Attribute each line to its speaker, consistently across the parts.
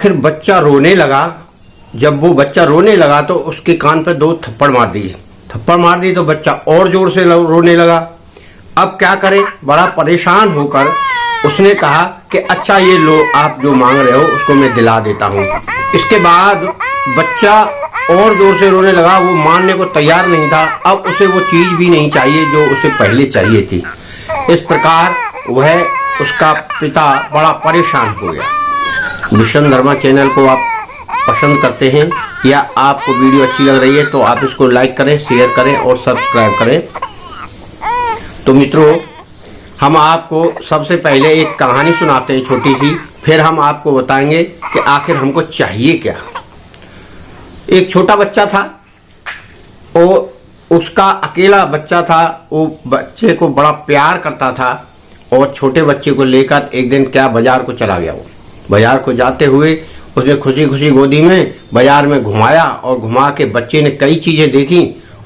Speaker 1: आखिर बच्चा रोने लगा। जब वो बच्चा रोने लगा तो उसके कान पे 2 थप्पड़ मार दिए। थप्पड़ मार दी तो बच्चा और जोर से रोने लगा। अब क्या करे, बड़ा परेशान होकर उसने कहा कि अच्छा ये लो, आप जो मांग रहे हो उसको मैं दिला देता हूँ। इसके बाद बच्चा और जोर से रोने लगा। वो मानने को तैयार नहीं था। अब उसे वो चीज भी नहीं चाहिए जो उसे पहले चाहिए थी। इस प्रकार वह उसका पिता बड़ा परेशान हो गया। मिशन धर्मा चैनल को आप पसंद करते हैं या आपको वीडियो अच्छी लग रही है तो आप इसको लाइक करें, शेयर करें और सब्सक्राइब करें। तो मित्रों, हम आपको सबसे पहले एक कहानी सुनाते हैं छोटी सी, फिर हम आपको बताएंगे कि आखिर हमको चाहिए क्या। एक छोटा बच्चा था और उसका अकेला बच्चा था। वो बच्चे को बड़ा प्यार करता था और छोटे बच्चे को लेकर एक दिन क्या बाजार को चला गया। वो बाजार को जाते हुए उसने खुशी खुशी गोदी में बाजार में घुमाया और घुमा के बच्चे ने कई चीजें देखी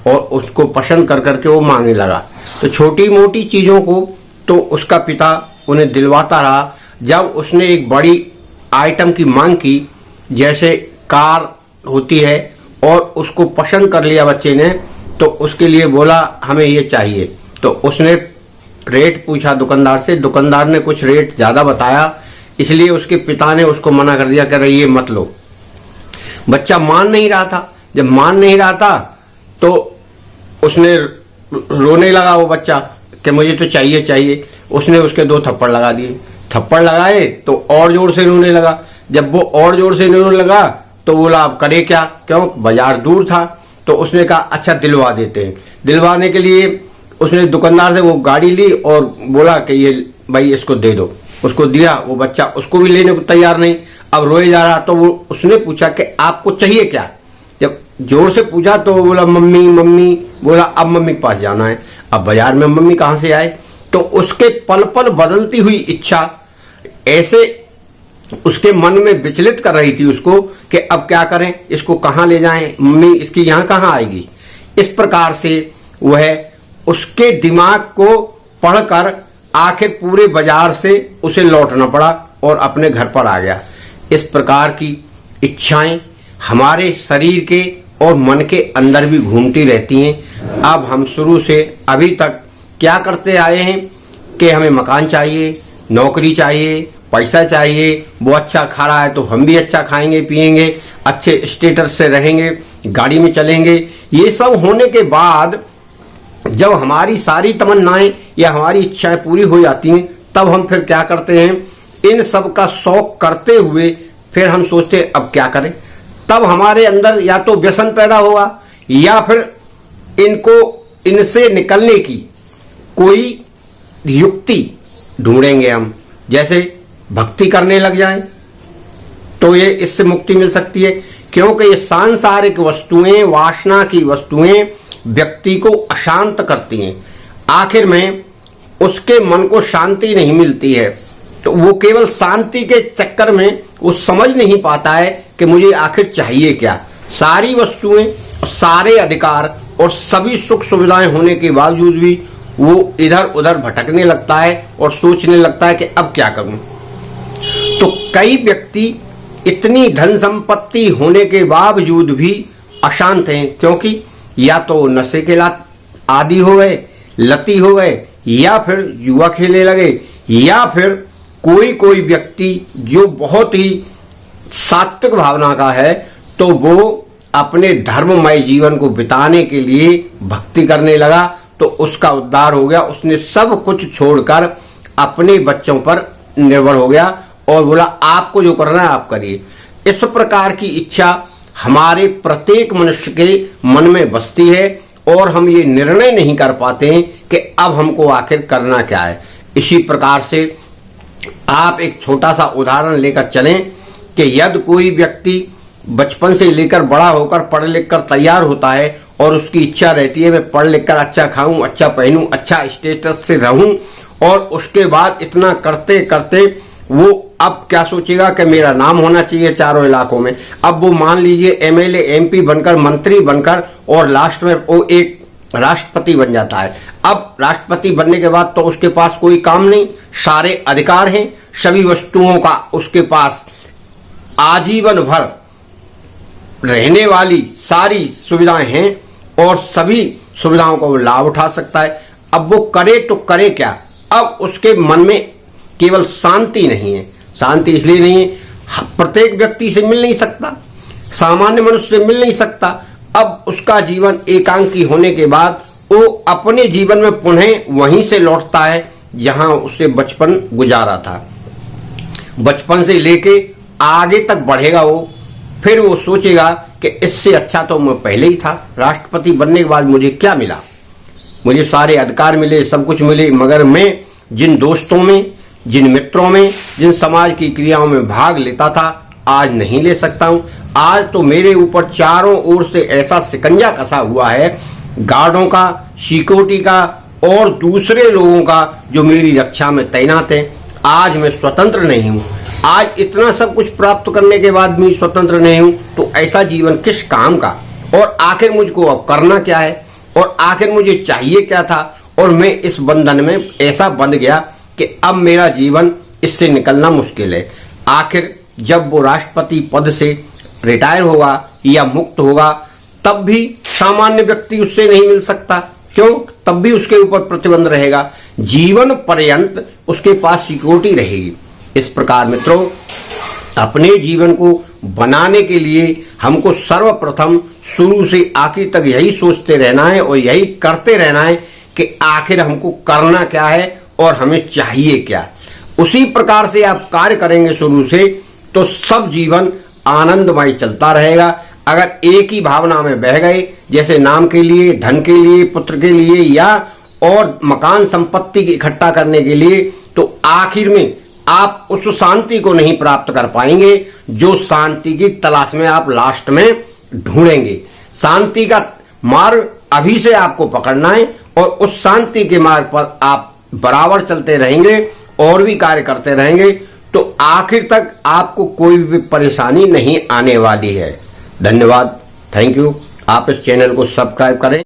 Speaker 1: और उसको पसंद कर करके वो मांगने लगा। तो छोटी मोटी चीजों को तो उसका पिता उन्हें दिलवाता रहा। जब उसने एक बड़ी आइटम की मांग की, जैसे कार होती है, और उसको पसंद कर लिया बच्चे ने, तो उसके लिए बोला हमें ये चाहिए। तो उसने रेट पूछा दुकानदार से। दुकानदार ने कुछ रेट ज्यादा बताया, इसलिए उसके पिता ने उसको मना कर दिया, कह रहे ये मत लो। बच्चा मान नहीं रहा था। जब मान नहीं रहा था तो उसने रोने लगा वो बच्चा कि मुझे तो चाहिए चाहिए। उसने उसके 2 थप्पड़ लगा दिए। थप्पड़ लगाए तो और जोर से रोने लगा। जब वो और जोर से रोने लगा तो बोला अब करे क्या, क्यों बाजार दूर था। तो उसने कहा अच्छा दिलवा देते हैं। दिलवाने के लिए उसने दुकानदार से वो गाड़ी ली और बोला कि ये भाई इसको दे दो। उसको दिया। वो बच्चा उसको भी लेने को तैयार नहीं, अब रोए जा रहा। तो वो उसने पूछा कि आपको चाहिए क्या। जब जोर से पूछा तो बोला मम्मी मम्मी। बोला अब मम्मी के पास जाना है। अब बाजार में मम्मी कहां से आए। तो उसके पल पल बदलती हुई इच्छा ऐसे उसके मन में विचलित कर रही थी उसको कि अब क्या करें, इसको कहां ले जाएं, मम्मी इसकी यहां कहां आएगी। इस प्रकार से वह उसके दिमाग को पढ़कर आखिर पूरे बाजार से उसे लौटना पड़ा और अपने घर पर आ गया। इस प्रकार की इच्छाएं हमारे शरीर के और मन के अंदर भी घूमती रहती हैं। अब हम शुरू से अभी तक क्या करते आए हैं कि हमें मकान चाहिए, नौकरी चाहिए, पैसा चाहिए। वो अच्छा खा रहा है तो हम भी अच्छा खाएंगे पिएंगे, अच्छे स्टेटस से रहेंगे, गाड़ी में चलेंगे। ये सब होने के बाद जब हमारी सारी तमन्नाएं या हमारी इच्छाएं पूरी हो जाती हैं, तब हम फिर क्या करते हैं, इन सब का शौक करते हुए फिर हम सोचते अब क्या करें। तब हमारे अंदर या तो व्यसन पैदा होगा या फिर इनसे निकलने की कोई युक्ति ढूंढेंगे हम। जैसे भक्ति करने लग जाएं तो ये इससे मुक्ति मिल सकती है, क्योंकि ये सांसारिक वस्तुएं, वासना की वस्तुएं व्यक्ति को अशांत करती हैं। आखिर में उसके मन को शांति नहीं मिलती है। तो वो केवल शांति के चक्कर में वो समझ नहीं पाता है कि मुझे आखिर चाहिए क्या। सारी वस्तुएं, सारे अधिकार और सभी सुख सुविधाएं होने के बावजूद भी वो इधर उधर भटकने लगता है और सोचने लगता है कि अब क्या करूं। तो कई व्यक्ति इतनी धन संपत्ति होने के बावजूद भी अशांत हैं, क्योंकि या तो नशे के आदी हो गए, लती हो गए, या फिर जुआ खेलने लगे, या फिर कोई व्यक्ति जो बहुत ही सात्विक भावना का है तो वो अपने धर्ममय जीवन को बिताने के लिए भक्ति करने लगा, तो उसका उद्धार हो गया। उसने सब कुछ छोड़कर अपने बच्चों पर निर्भर हो गया और बोला आपको जो करना है आप करिए। इस प्रकार की इच्छा हमारे प्रत्येक मनुष्य के मन में बसती है और हम ये निर्णय नहीं कर पाते हैं कि अब हमको आखिर करना क्या है। इसी प्रकार से आप एक छोटा सा उदाहरण लेकर चलें कि यदि कोई व्यक्ति बचपन से लेकर बड़ा होकर पढ़ लिख कर तैयार होता है और उसकी इच्छा रहती है मैं पढ़ लिख कर अच्छा खाऊं, अच्छा पहनूं, अच्छा स्टेटस से रहूं, और उसके बाद इतना करते करते वो अब क्या सोचेगा कि मेरा नाम होना चाहिए चारों इलाकों में। अब वो मान लीजिए एमएलए एमपी बनकर, मंत्री बनकर, और लास्ट में वो एक राष्ट्रपति बन जाता है। अब राष्ट्रपति बनने के बाद तो उसके पास कोई काम नहीं, सारे अधिकार हैं, सभी वस्तुओं का उसके पास आजीवन भर रहने वाली सारी सुविधाएं हैं और सभी सुविधाओं का वो लाभ उठा सकता है। अब वो करे तो करे क्या, अब उसके मन में केवल शांति नहीं है। शांति इसलिए नहीं है, प्रत्येक व्यक्ति से मिल नहीं सकता, सामान्य मनुष्य से मिल नहीं सकता। अब उसका जीवन एकांकी होने के बाद वो अपने जीवन में पुनः वहीं से लौटता है जहां उसे बचपन गुजारा था। बचपन से लेके आगे तक बढ़ेगा वो, फिर वो सोचेगा कि इससे अच्छा तो मैं पहले ही था। राष्ट्रपति बनने के बाद मुझे क्या मिला, मुझे सारे अधिकार मिले, सब कुछ मिले, मगर मैं जिन दोस्तों में, जिन मित्रों में, जिन समाज की क्रियाओं में भाग लेता था, आज नहीं ले सकता हूं। आज तो मेरे ऊपर चारों ओर से ऐसा शिकंजा कसा हुआ है, गार्डों का, सिक्योरिटी का और दूसरे लोगों का जो मेरी रक्षा में तैनात है। आज मैं स्वतंत्र नहीं हूं। आज इतना सब कुछ प्राप्त करने के बाद भी स्वतंत्र नहीं हूं, तो ऐसा जीवन किस काम का। और आखिर मुझको अब करना क्या है, और आखिर मुझे चाहिए क्या था। और मैं इस बंधन में ऐसा बंध गया कि अब मेरा जीवन इससे निकलना मुश्किल है। आखिर जब वो राष्ट्रपति पद से रिटायर होगा या मुक्त होगा, तब भी सामान्य व्यक्ति उससे नहीं मिल सकता। क्यों? तब भी उसके ऊपर प्रतिबंध रहेगा, जीवन पर्यंत उसके पास सिक्योरिटी रहेगी। इस प्रकार मित्रों, अपने जीवन को बनाने के लिए हमको सर्वप्रथम शुरू से आखिर तक यही सोचते रहना है और यही करते रहना है कि आखिर हमको करना क्या है और हमें चाहिए क्या। उसी प्रकार से आप कार्य करेंगे शुरू से, तो सब जीवन आनंदमय चलता रहेगा। अगर एक ही भावना में बह गए, जैसे नाम के लिए, धन के लिए, पुत्र के लिए या और मकान संपत्ति इकट्ठा करने के लिए, तो आखिर में आप उस शांति को नहीं प्राप्त कर पाएंगे जो शांति की तलाश में आप लास्ट में ढूंढेंगे। शांति का मार्ग अभी से आपको पकड़ना है और उस शांति के मार्ग पर आप बराबर चलते रहेंगे और भी कार्य करते रहेंगे, तो आखिर तक आपको कोई भी परेशानी नहीं आने वाली है। धन्यवाद, थैंक यू। आप इस चैनल को सब्सक्राइब करें।